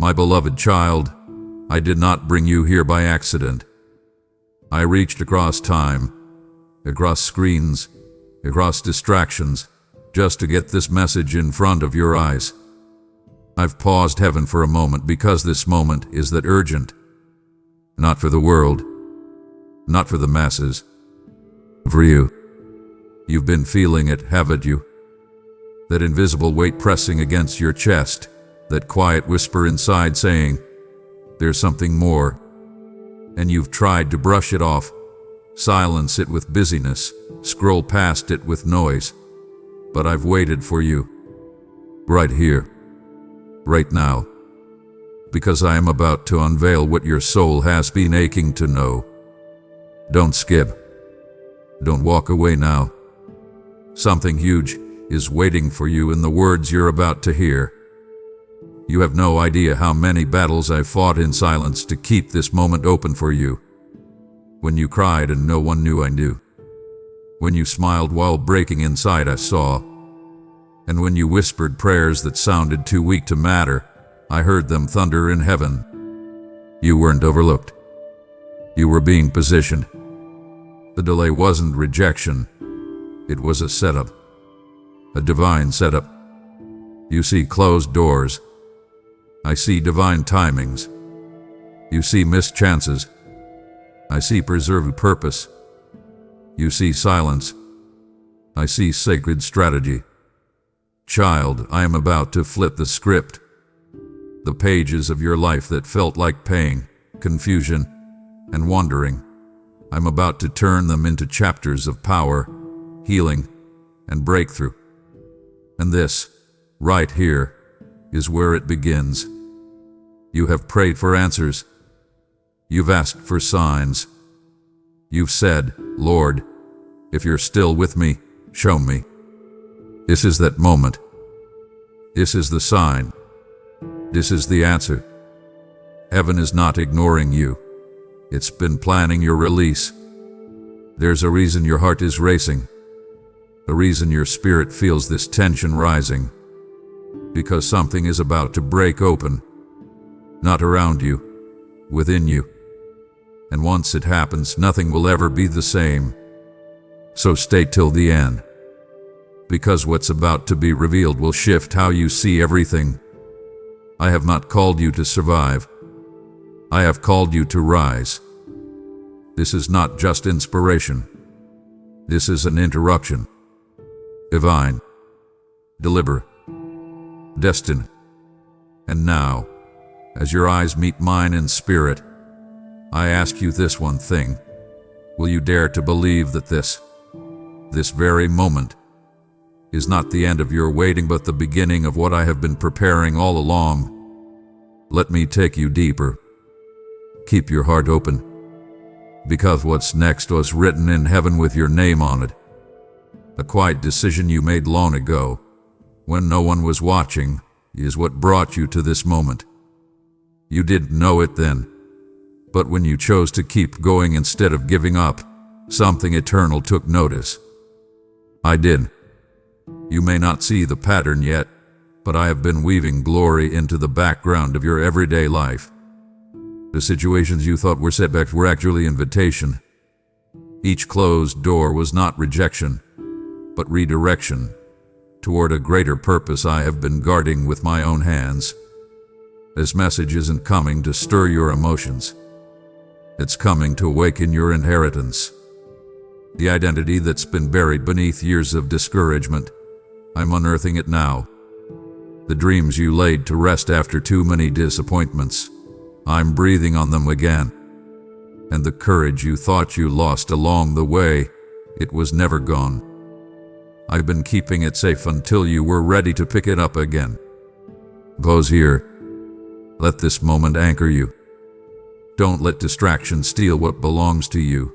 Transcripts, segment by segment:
My beloved child, I did not bring you here by accident. I reached across time, across screens, across distractions, just to get this message in front of your eyes. I've paused heaven for a moment because this moment is that urgent. Not for the world, not for the masses, for you. You've been feeling it, haven't you? That invisible weight pressing against your chest, that quiet whisper inside saying, there's something more. And you've tried to brush it off, silence it with busyness, scroll past it with noise. But I've waited for you, right here, right now, because I am about to unveil what your soul has been aching to know. Don't skip. Don't walk away now. Something huge is waiting for you in the words you're about to hear. You have no idea how many battles I've fought in silence to keep this moment open for you. When you cried and no one knew I knew. When you smiled while breaking inside I saw. And when you whispered prayers that sounded too weak to matter, I heard them thunder in heaven. You weren't overlooked. You were being positioned. The delay wasn't rejection. It was a setup. A divine setup. You see closed doors. I see divine timings. You see missed chances. I see preserved purpose. You see silence. I see sacred strategy. Child, I am about to flip the script. The pages of your life that felt like pain, confusion, and wandering. I'm about to turn them into chapters of power, healing, and breakthrough. And this, right here, is where it begins. You have prayed for answers. You've asked for signs. You've said, Lord, if you're still with me, show me. This is that moment. This is the sign. This is the answer. Heaven is not ignoring you. It's been planning your release. There's a reason your heart is racing. A reason your spirit feels this tension rising. Because something is about to break open. Not around you, within you. And once it happens, nothing will ever be the same. So stay till the end. Because what's about to be revealed will shift how you see everything. I have not called you to survive. I have called you to rise. This is not just inspiration. This is an interruption. Divine. Deliberate. Destined. And now, as your eyes meet mine in spirit, I ask you this one thing. Will you dare to believe that this very moment, is not the end of your waiting but the beginning of what I have been preparing all along? Let me take you deeper. Keep your heart open. Because what's next was written in heaven with your name on it. A quiet decision you made long ago, when no one was watching, is what brought you to this moment. You didn't know it then, but when you chose to keep going instead of giving up, something eternal took notice. I did. You may not see the pattern yet, but I have been weaving glory into the background of your everyday life. The situations you thought were setbacks were actually invitation. Each closed door was not rejection, but redirection toward a greater purpose I have been guarding with my own hands. This message isn't coming to stir your emotions. It's coming to awaken your inheritance. The identity that's been buried beneath years of discouragement. I'm unearthing it now. The dreams you laid to rest after too many disappointments. I'm breathing on them again. And the courage you thought you lost along the way, it was never gone. I've been keeping it safe until you were ready to pick it up again. Pause here. Let this moment anchor you. Don't let distraction steal what belongs to you.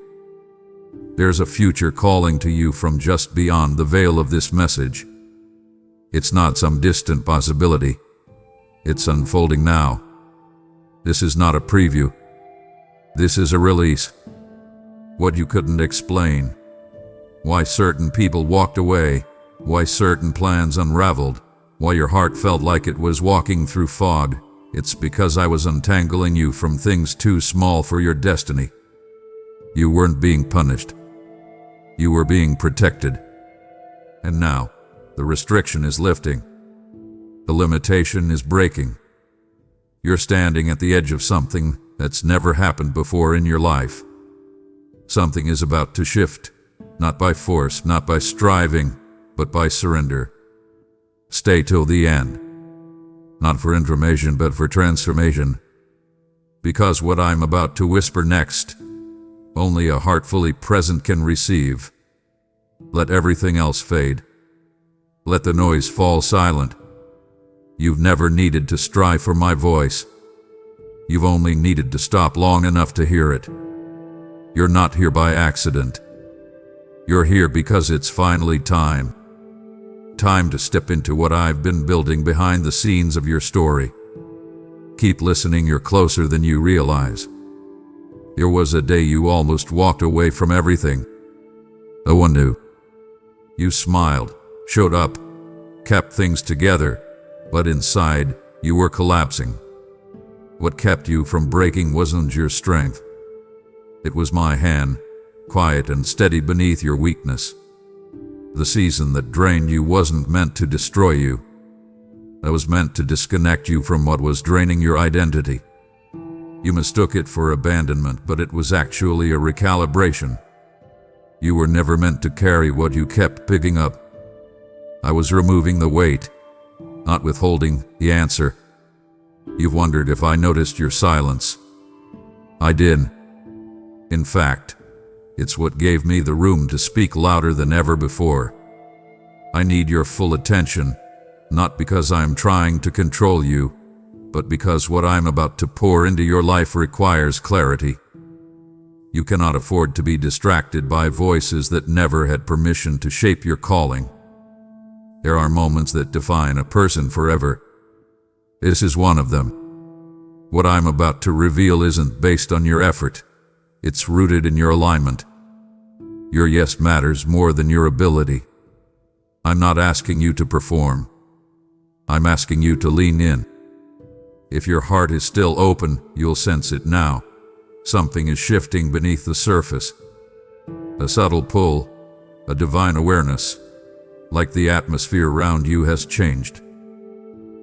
There's a future calling to you from just beyond the veil of this message. It's not some distant possibility. It's unfolding now. This is not a preview. This is a release. What you couldn't explain. Why certain people walked away. Why certain plans unraveled. Why your heart felt like it was walking through fog. It's because I was untangling you from things too small for your destiny. You weren't being punished. You were being protected. And now, the restriction is lifting. The limitation is breaking. You're standing at the edge of something that's never happened before in your life. Something is about to shift, not by force, not by striving, but by surrender. Stay till the end. Not for information, but for transformation. Because what I'm about to whisper next, only a heart fully present can receive. Let everything else fade. Let the noise fall silent. You've never needed to strive for my voice. You've only needed to stop long enough to hear it. You're not here by accident. You're here because it's finally time. Time to step into what I've been building behind the scenes of your story. Keep listening, you're closer than you realize. There was a day you almost walked away from everything. No one knew. You smiled, showed up, kept things together, but inside, you were collapsing. What kept you from breaking wasn't your strength. It was my hand, quiet and steady beneath your weakness. The season that drained you wasn't meant to destroy you. It was meant to disconnect you from what was draining your identity. You mistook it for abandonment, but it was actually a recalibration. You were never meant to carry what you kept picking up. I was removing the weight, not withholding the answer. You've wondered if I noticed your silence. I did. In fact, it's what gave me the room to speak louder than ever before. I need your full attention, not because I'm trying to control you, but because what I'm about to pour into your life requires clarity. You cannot afford to be distracted by voices that never had permission to shape your calling. There are moments that define a person forever. This is one of them. What I'm about to reveal isn't based on your effort. It's rooted in your alignment. Your yes matters more than your ability. I'm not asking you to perform. I'm asking you to lean in. If your heart is still open, you'll sense it now. Something is shifting beneath the surface. A subtle pull, a divine awareness, like the atmosphere around you has changed.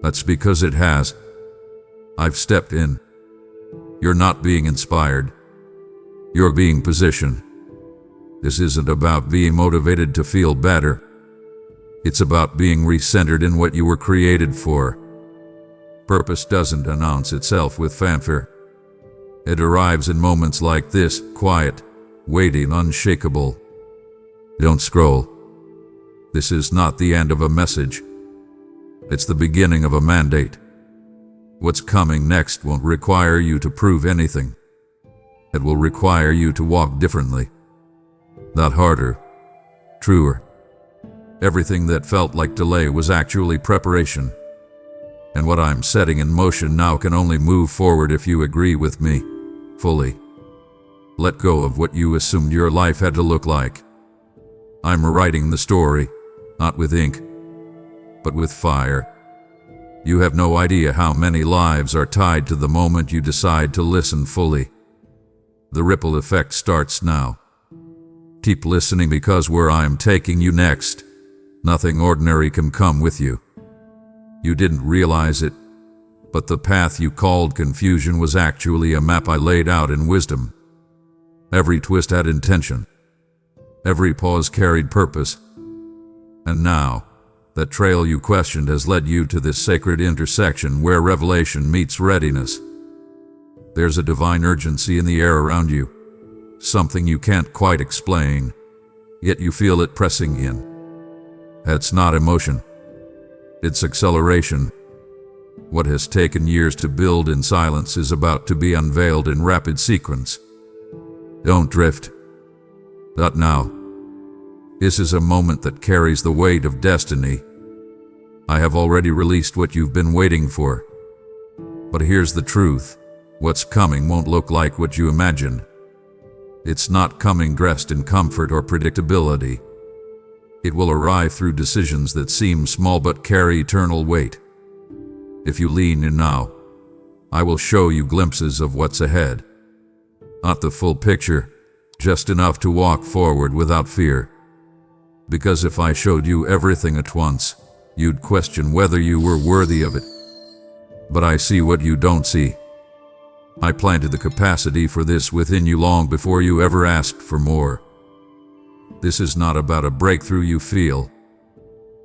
That's because it has. I've stepped in. You're not being inspired. You're being positioned. This isn't about being motivated to feel better. It's about being recentered in what you were created for. Purpose doesn't announce itself with fanfare. It arrives in moments like this, quiet, waiting, unshakable. Don't scroll. This is not the end of a message. It's the beginning of a mandate. What's coming next won't require you to prove anything. It will require you to walk differently. Not harder, truer. Everything that felt like delay was actually preparation. And what I'm setting in motion now can only move forward if you agree with me, fully. Let go of what you assumed your life had to look like. I'm rewriting the story, not with ink, but with fire. You have no idea how many lives are tied to the moment you decide to listen fully. The ripple effect starts now. Keep listening, because where I'm taking you next, nothing ordinary can come with you. You didn't realize it, but the path you called confusion was actually a map I laid out in wisdom. Every twist had intention. Every pause carried purpose. And now, that trail you questioned has led you to this sacred intersection where revelation meets readiness. There's a divine urgency in the air around you, something you can't quite explain, yet you feel it pressing in. That's not emotion. It's acceleration. What has taken years to build in silence is about to be unveiled in rapid sequence. Don't drift. Not now. This is a moment that carries the weight of destiny. I have already released what you've been waiting for. But here's the truth. What's coming won't look like what you imagined. It's not coming dressed in comfort or predictability. It will arrive through decisions that seem small but carry eternal weight. If you lean in now, I will show you glimpses of what's ahead. Not the full picture, just enough to walk forward without fear. Because if I showed you everything at once, you'd question whether you were worthy of it. But I see what you don't see. I planted the capacity for this within you long before you ever asked for more. This is not about a breakthrough you feel.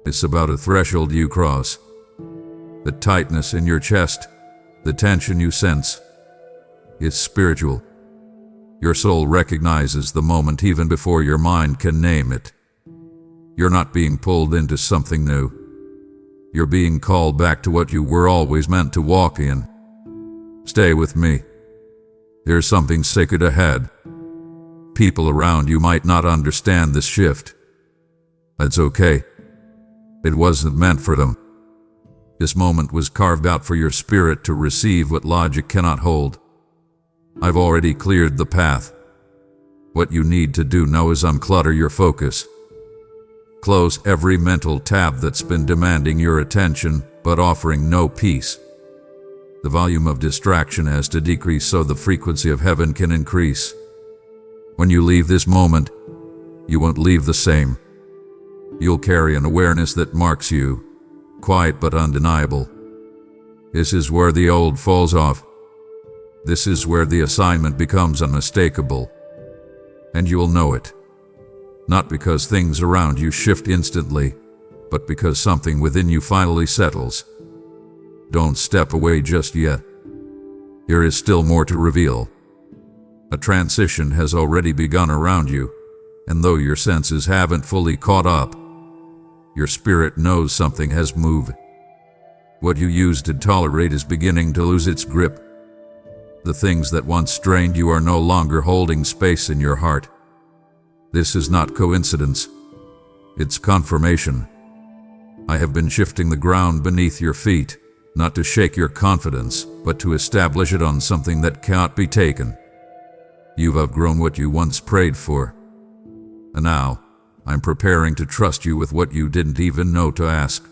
It's about a threshold you cross. The tightness in your chest, the tension you sense. It's spiritual. Your soul recognizes the moment even before your mind can name it. You're not being pulled into something new. You're being called back to what you were always meant to walk in. Stay with me. There's something sacred ahead. People around you might not understand this shift. That's okay. It wasn't meant for them. This moment was carved out for your spirit to receive what logic cannot hold. I've already cleared the path. What you need to do now is unclutter your focus. Close every mental tab that's been demanding your attention but offering no peace. The volume of distraction has to decrease so the frequency of heaven can increase. When you leave this moment, you won't leave the same. You'll carry an awareness that marks you, quiet but undeniable. This is where the old falls off. This is where the assignment becomes unmistakable. And you'll know it. Not because things around you shift instantly, but because something within you finally settles. Don't step away just yet. There is still more to reveal. A transition has already begun around you, and though your senses haven't fully caught up, your spirit knows something has moved. What you used to tolerate is beginning to lose its grip. The things that once strained you are no longer holding space in your heart. This is not coincidence. It's confirmation. I have been shifting the ground beneath your feet, not to shake your confidence, but to establish it on something that cannot be taken. You've outgrown what you once prayed for. And now, I'm preparing to trust you with what you didn't even know to ask.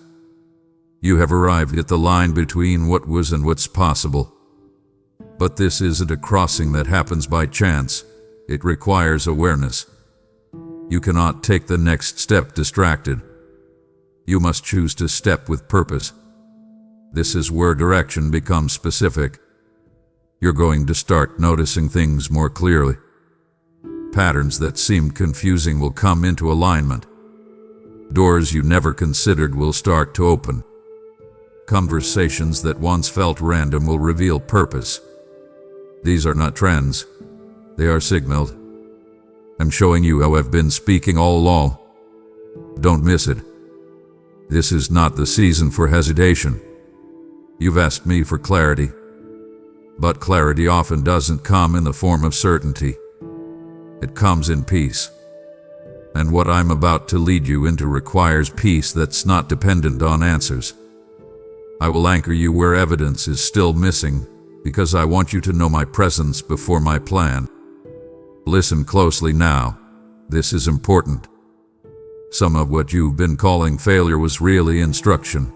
You have arrived at the line between what was and what's possible. But this isn't a crossing that happens by chance. It requires awareness. You cannot take the next step distracted. You must choose to step with purpose. This is where direction becomes specific. You're going to start noticing things more clearly. Patterns that seemed confusing will come into alignment. Doors you never considered will start to open. Conversations that once felt random will reveal purpose. These are not trends. They are signaled. I'm showing you how I've been speaking all along. Don't miss it. This is not the season for hesitation. You've asked me for clarity. But clarity often doesn't come in the form of certainty. It comes in peace. And what I'm about to lead you into requires peace that's not dependent on answers. I will anchor you where evidence is still missing, because I want you to know my presence before my plan. Listen closely now. This is important. Some of what you've been calling failure was really instruction.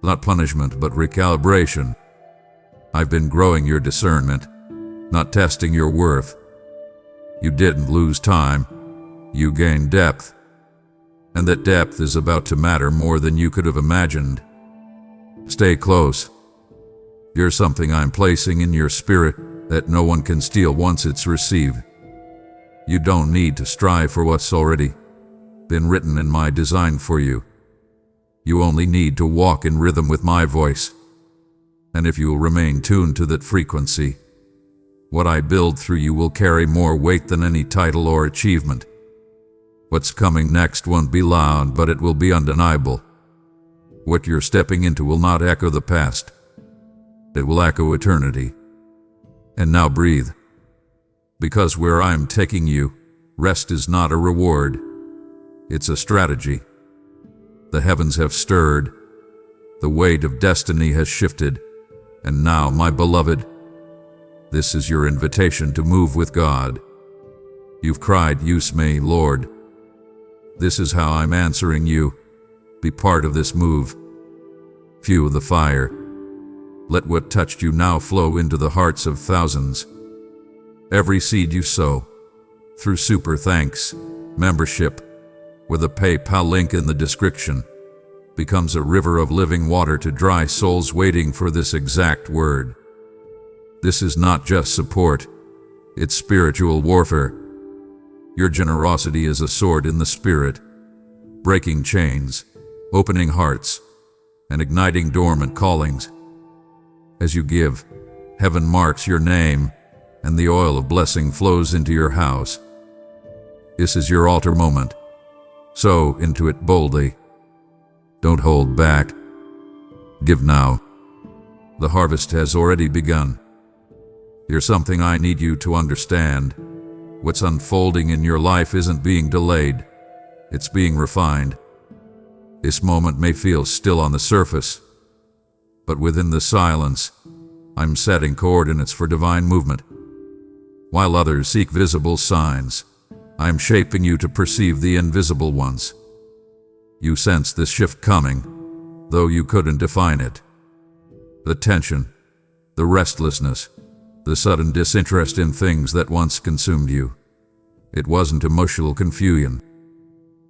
Not punishment, but recalibration. I've been growing your discernment, not testing your worth. You didn't lose time. You gained depth. And that depth is about to matter more than you could have imagined. Stay close. You're something I'm placing in your spirit that no one can steal once it's received. You don't need to strive for what's already been written in my design for you. You only need to walk in rhythm with my voice. And if you will remain tuned to that frequency, what I build through you will carry more weight than any title or achievement. What's coming next won't be loud, but it will be undeniable. What you're stepping into will not echo the past. It will echo eternity. And now breathe. Because where I'm taking you, rest is not a reward. It's a strategy. The heavens have stirred. The weight of destiny has shifted. And now, my beloved, this is your invitation to move with God. You've cried, "Use me, Lord." This is how I'm answering you. Be part of this move. Fuel the fire. Let what touched you now flow into the hearts of thousands. Every seed you sow, through Super Thanks membership, with a PayPal link in the description, becomes a river of living water to dry souls waiting for this exact word. This is not just support, it's spiritual warfare. Your generosity is a sword in the spirit, breaking chains, opening hearts, and igniting dormant callings. As you give, heaven marks your name, and the oil of blessing flows into your house. This is your altar moment. Sow into it boldly. Don't hold back. Give now. The harvest has already begun. Here's something I need you to understand. What's unfolding in your life isn't being delayed. It's being refined. This moment may feel still on the surface, but within the silence, I'm setting coordinates for divine movement. While others seek visible signs, I'm shaping you to perceive the invisible ones. You sense this shift coming, though you couldn't define it. The tension, the restlessness, the sudden disinterest in things that once consumed you. It wasn't emotional confusion.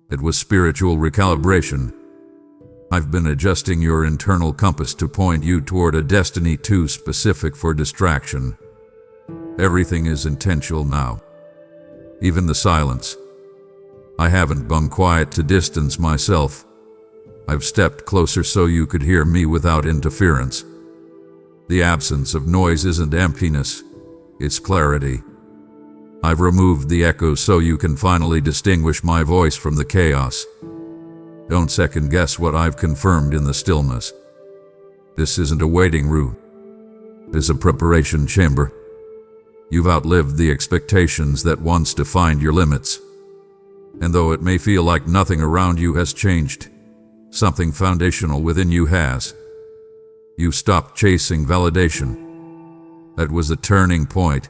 It was spiritual recalibration. I've been adjusting your internal compass to point you toward a destiny too specific for distraction. Everything is intentional now. Even the silence. I haven't been quiet to distance myself. I've stepped closer so you could hear me without interference. The absence of noise isn't emptiness, it's clarity. I've removed the echoes so you can finally distinguish my voice from the chaos. Don't second guess what I've confirmed in the stillness. This isn't a waiting room. It's a preparation chamber. You've outlived the expectations that once defined your limits. And though it may feel like nothing around you has changed, something foundational within you has. You stopped chasing validation. That was the turning point.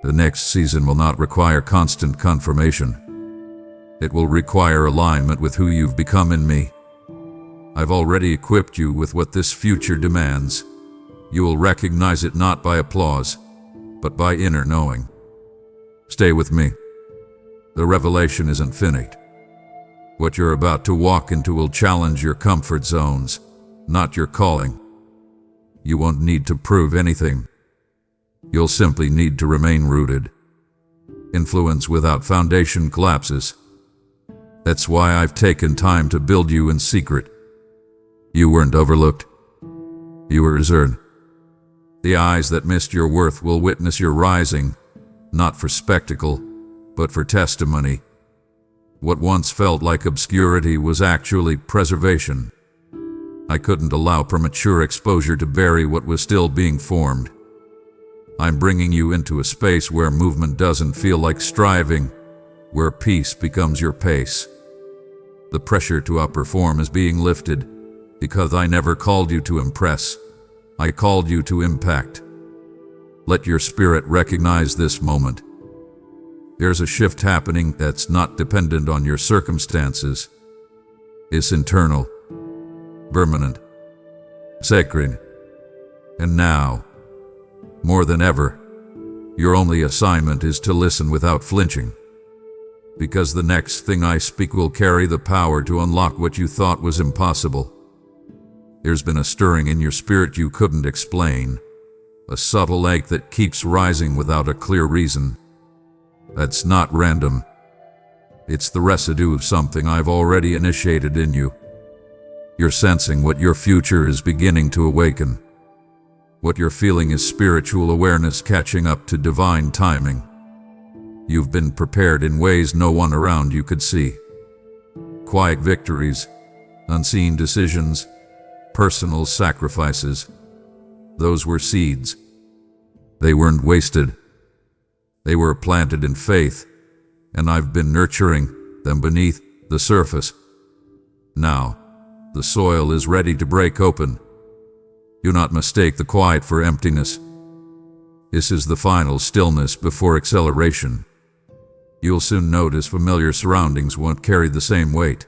The next season will not require constant confirmation. It will require alignment with who you've become in me. I've already equipped you with what this future demands. You will recognize it not by applause, but by inner knowing. Stay with me. The revelation isn't finished. What you're about to walk into will challenge your comfort zones, not your calling. You won't need to prove anything. You'll simply need to remain rooted. Influence without foundation collapses. That's why I've taken time to build you in secret. You weren't overlooked. You were reserved. The eyes that missed your worth will witness your rising, not for spectacle, but for testimony. What once felt like obscurity was actually preservation. I couldn't allow premature exposure to bury what was still being formed. I'm bringing you into a space where movement doesn't feel like striving, where peace becomes your pace. The pressure to outperform is being lifted, because I never called you to impress. I called you to impact. Let your spirit recognize this moment. There's a shift happening that's not dependent on your circumstances. It's internal, permanent, sacred. And now, more than ever, your only assignment is to listen without flinching. Because the next thing I speak will carry the power to unlock what you thought was impossible. There's been a stirring in your spirit you couldn't explain, a subtle ache that keeps rising without a clear reason. That's not random. It's the residue of something I've already initiated in you. You're sensing what your future is beginning to awaken. What you're feeling is spiritual awareness catching up to divine timing. You've been prepared in ways no one around you could see. Quiet victories, unseen decisions, personal sacrifices. Those were seeds. They weren't wasted. They were planted in faith, and I've been nurturing them beneath the surface. Now, the soil is ready to break open. Do not mistake the quiet for emptiness. This is the final stillness before acceleration. You'll soon notice familiar surroundings won't carry the same weight.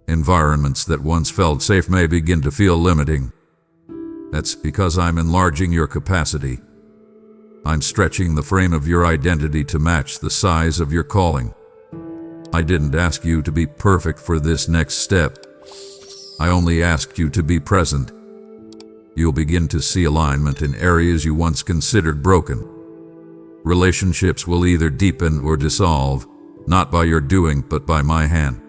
Environments that once felt safe may begin to feel limiting. That's because I'm enlarging your capacity. I'm stretching the frame of your identity to match the size of your calling. I didn't ask you to be perfect for this next step. I only asked you to be present. You'll begin to see alignment in areas you once considered broken. Relationships will either deepen or dissolve, not by your doing, but by my hand.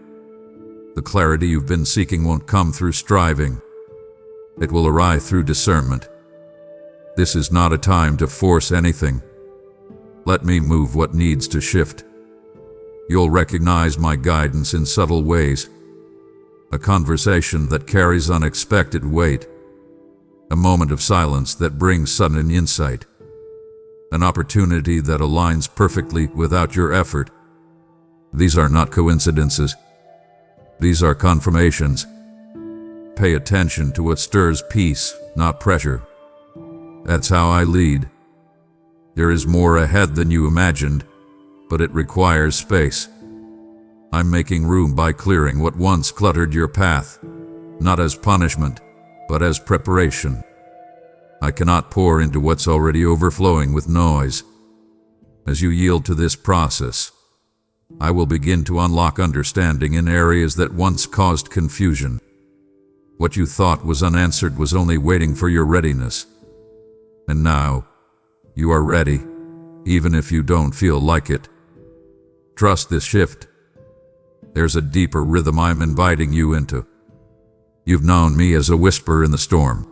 The clarity you've been seeking won't come through striving. It will arrive through discernment. This is not a time to force anything. Let me move what needs to shift. You'll recognize my guidance in subtle ways. A conversation that carries unexpected weight. A moment of silence that brings sudden insight. An opportunity that aligns perfectly without your effort. These are not coincidences. These are confirmations. Pay attention to what stirs peace, not pressure. That's how I lead. There is more ahead than you imagined, but it requires space. I'm making room by clearing what once cluttered your path, not as punishment, but as preparation. I cannot pour into what's already overflowing with noise. As you yield to this process, I will begin to unlock understanding in areas that once caused confusion. What you thought was unanswered was only waiting for your readiness. And now, you are ready, even if you don't feel like it. Trust this shift. There's a deeper rhythm I'm inviting you into. You've known me as a whisper in the storm.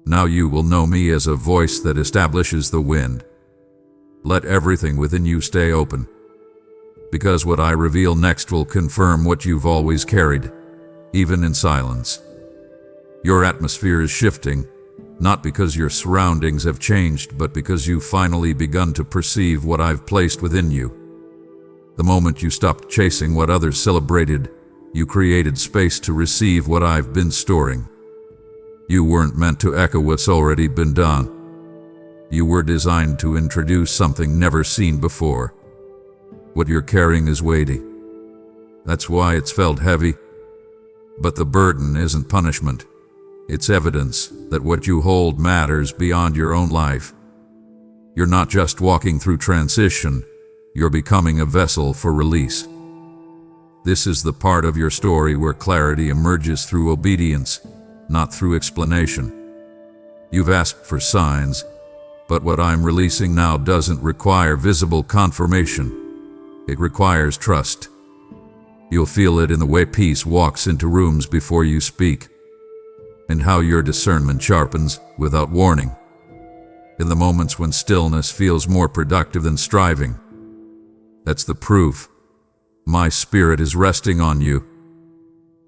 Now you will know me as a voice that establishes the wind. Let everything within you stay open, because what I reveal next will confirm what you've always carried, even in silence. Your atmosphere is shifting, not because your surroundings have changed, but because you've finally begun to perceive what I've placed within you. The moment you stopped chasing what others celebrated, you created space to receive what I've been storing. You weren't meant to echo what's already been done. You were designed to introduce something never seen before. What you're carrying is weighty. That's why it's felt heavy. But the burden isn't punishment. It's evidence that what you hold matters beyond your own life. You're not just walking through transition, you're becoming a vessel for release. This is the part of your story where clarity emerges through obedience, not through explanation. You've asked for signs, but what I'm releasing now doesn't require visible confirmation. It requires trust. You'll feel it in the way peace walks into rooms before you speak, and how your discernment sharpens without warning. In the moments when stillness feels more productive than striving. That's the proof. My spirit is resting on you.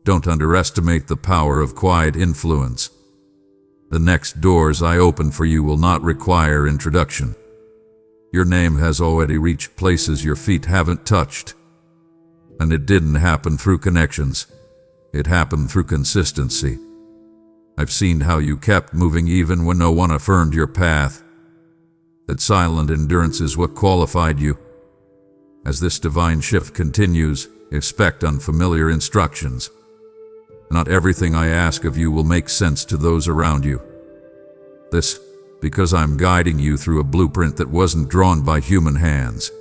Don't underestimate the power of quiet influence. The next doors I open for you will not require introduction. Your name has already reached places your feet haven't touched. And it didn't happen through connections. It happened through consistency. I've seen how you kept moving even when no one affirmed your path. That silent endurance is what qualified you. As this divine shift continues, expect unfamiliar instructions. Not everything I ask of you will make sense to those around you. This, because I'm guiding you through a blueprint that wasn't drawn by human hands.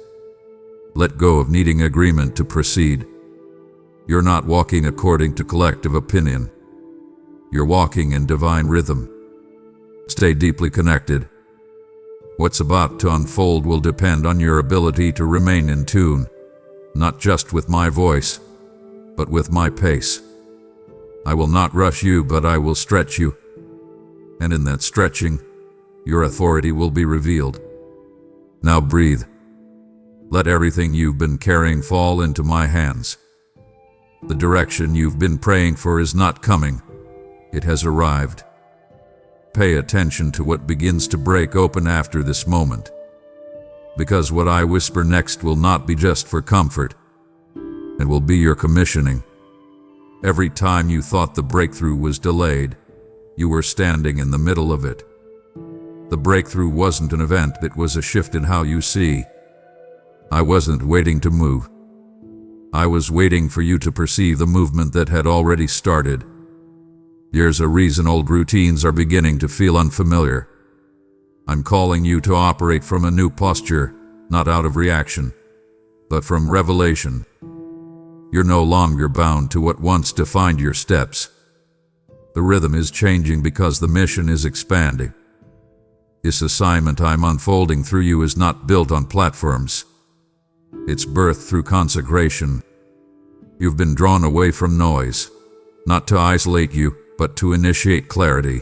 Let go of needing agreement to proceed. You're not walking according to collective opinion. You're walking in divine rhythm. Stay deeply connected. What's about to unfold will depend on your ability to remain in tune, not just with my voice, but with my pace. I will not rush you, but I will stretch you. And in that stretching, your authority will be revealed. Now breathe. Let everything you've been carrying fall into my hands. The direction you've been praying for is not coming. It has arrived. Pay attention to what begins to break open after this moment. Because what I whisper next will not be just for comfort. It will be your commissioning. Every time you thought the breakthrough was delayed, you were standing in the middle of it. The breakthrough wasn't an event, it was a shift in how you see. I wasn't waiting to move. I was waiting for you to perceive the movement that had already started. There's a reason old routines are beginning to feel unfamiliar. I'm calling you to operate from a new posture, not out of reaction, but from revelation. You're no longer bound to what once defined your steps. The rhythm is changing because the mission is expanding. This assignment I'm unfolding through you is not built on platforms. It's birthed through consecration. You've been drawn away from noise, not to isolate you, but to initiate clarity.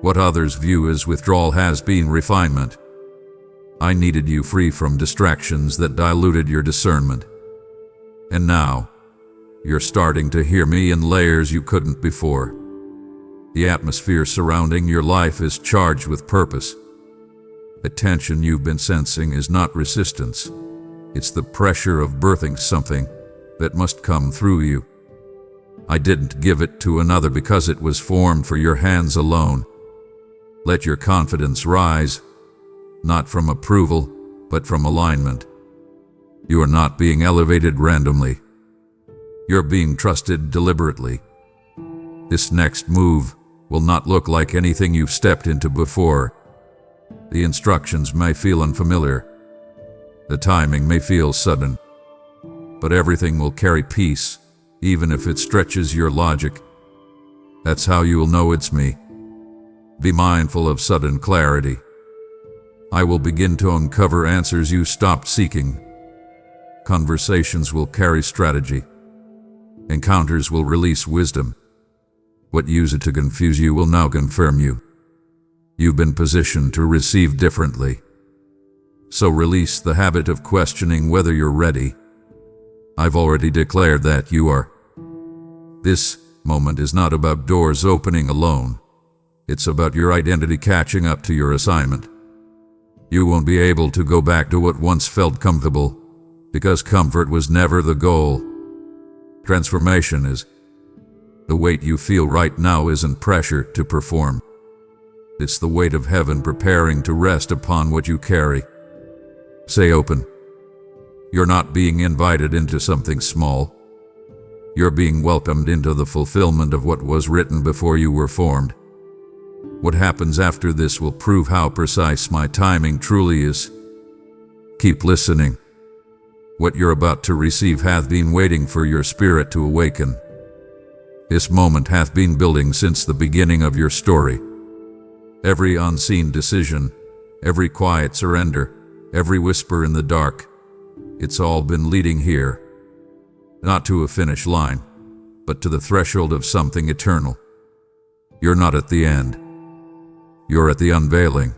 What others view as withdrawal has been refinement. I needed you free from distractions that diluted your discernment. And now, you're starting to hear me in layers you couldn't before. The atmosphere surrounding your life is charged with purpose. The tension you've been sensing is not resistance. It's the pressure of birthing something that must come through you. I didn't give it to another because it was formed for your hands alone. Let your confidence rise, not from approval, but from alignment. You are not being elevated randomly. You're being trusted deliberately. This next move will not look like anything you've stepped into before. The instructions may feel unfamiliar. The timing may feel sudden. But everything will carry peace, even if it stretches your logic. That's how you will know it's me. Be mindful of sudden clarity. I will begin to uncover answers you stopped seeking. Conversations will carry strategy. Encounters will release wisdom. What used to confuse you will now confirm you. You've been positioned to receive differently. So release the habit of questioning whether you're ready. I've already declared that you are. This moment is not about doors opening alone. It's about your identity catching up to your assignment. You won't be able to go back to what once felt comfortable, because comfort was never the goal. Transformation is. The weight you feel right now isn't pressure to perform. It's the weight of heaven preparing to rest upon what you carry. Stay open. You're not being invited into something small. You're being welcomed into the fulfillment of what was written before you were formed. What happens after this will prove how precise my timing truly is. Keep listening. What you're about to receive hath been waiting for your spirit to awaken. This moment hath been building since the beginning of your story. Every unseen decision, every quiet surrender, every whisper in the dark, it's all been leading here. Not to a finish line, but to the threshold of something eternal. You're not at the end. You're at the unveiling.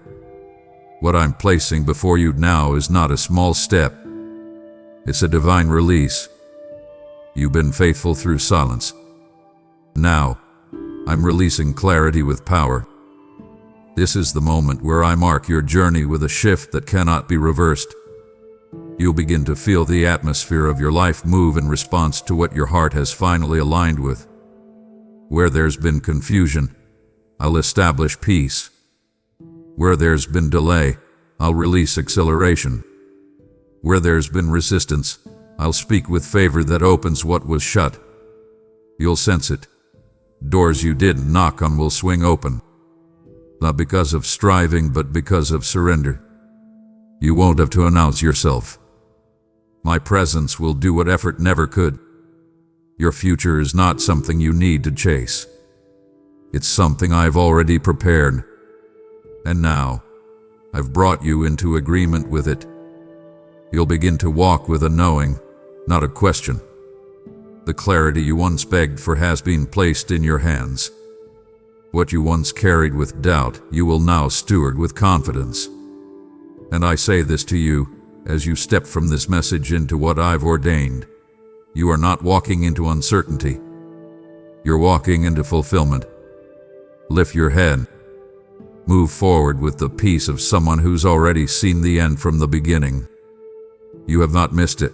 What I'm placing before you now is not a small step. It's a divine release. You've been faithful through silence. Now, I'm releasing clarity with power. This is the moment where I mark your journey with a shift that cannot be reversed. You'll begin to feel the atmosphere of your life move in response to what your heart has finally aligned with. Where there's been confusion, I'll establish peace. Where there's been delay, I'll release acceleration. Where there's been resistance, I'll speak with favor that opens what was shut. You'll sense it. Doors you didn't knock on will swing open. Not because of striving, but because of surrender. You won't have to announce yourself. My presence will do what effort never could. Your future is not something you need to chase. It's something I've already prepared. And now, I've brought you into agreement with it. You'll begin to walk with a knowing, not a question. The clarity you once begged for has been placed in your hands. What you once carried with doubt, you will now steward with confidence. And I say this to you, as you step from this message into what I've ordained. You are not walking into uncertainty. You're walking into fulfillment. Lift your head. Move forward with the peace of someone who's already seen the end from the beginning. You have not missed it.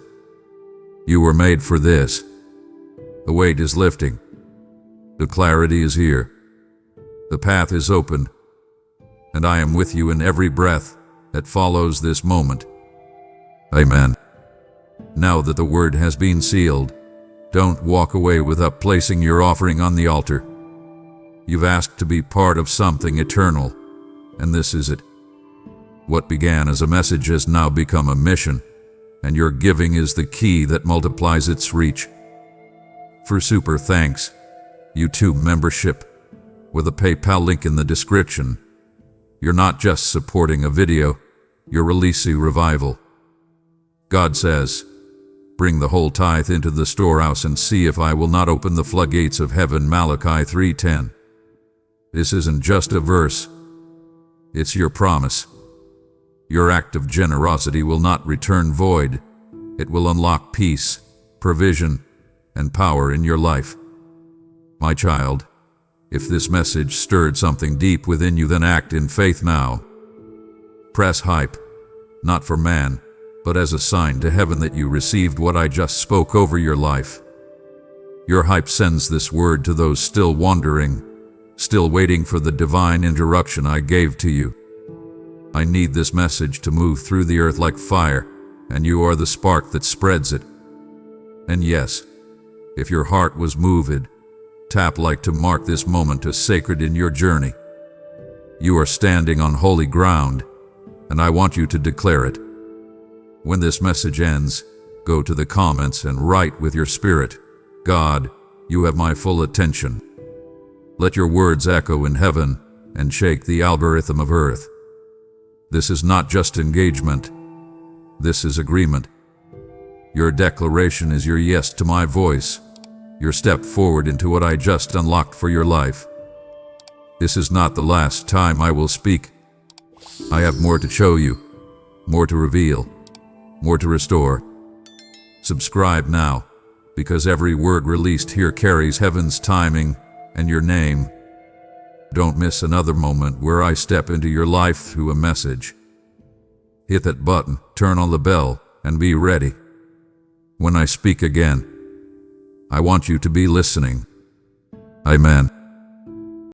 You were made for this. The weight is lifting. The clarity is here. The path is open. And I am with you in every breath that follows this moment. Amen. Now that the word has been sealed, don't walk away without placing your offering on the altar. You've asked to be part of something eternal, and this is it. What began as a message has now become a mission, and your giving is the key that multiplies its reach. For super thanks, YouTube membership, with a PayPal link in the description. You're not just supporting a video, you're releasing revival. God says, "Bring the whole tithe into the storehouse and see if I will not open the floodgates of heaven." Malachi 3:10. This isn't just a verse, it's your promise. Your act of generosity will not return void. It will unlock peace, provision, and power in your life. My child, if this message stirred something deep within you, then act in faith now. Press hype, not for man, but as a sign to heaven that you received what I just spoke over your life. Your hype sends this word to those still wandering, still waiting for the divine interruption I gave to you. I need this message to move through the earth like fire, and you are the spark that spreads it. And yes, if your heart was moved, tap like to mark this moment as sacred in your journey. You are standing on holy ground, and I want you to declare it. When this message ends, go to the comments and write with your spirit, "God, you have my full attention." Let your words echo in heaven and shake the algorithm of earth. This is not just engagement. This is agreement. Your declaration is your yes to my voice, your step forward into what I just unlocked for your life. This is not the last time I will speak. I have more to show you, more to reveal, more to restore. Subscribe now, because every word released here carries heaven's timing and your name. Don't miss another moment where I step into your life through a message. Hit that button, turn on the bell, and be ready. When I speak again, I want you to be listening. Amen.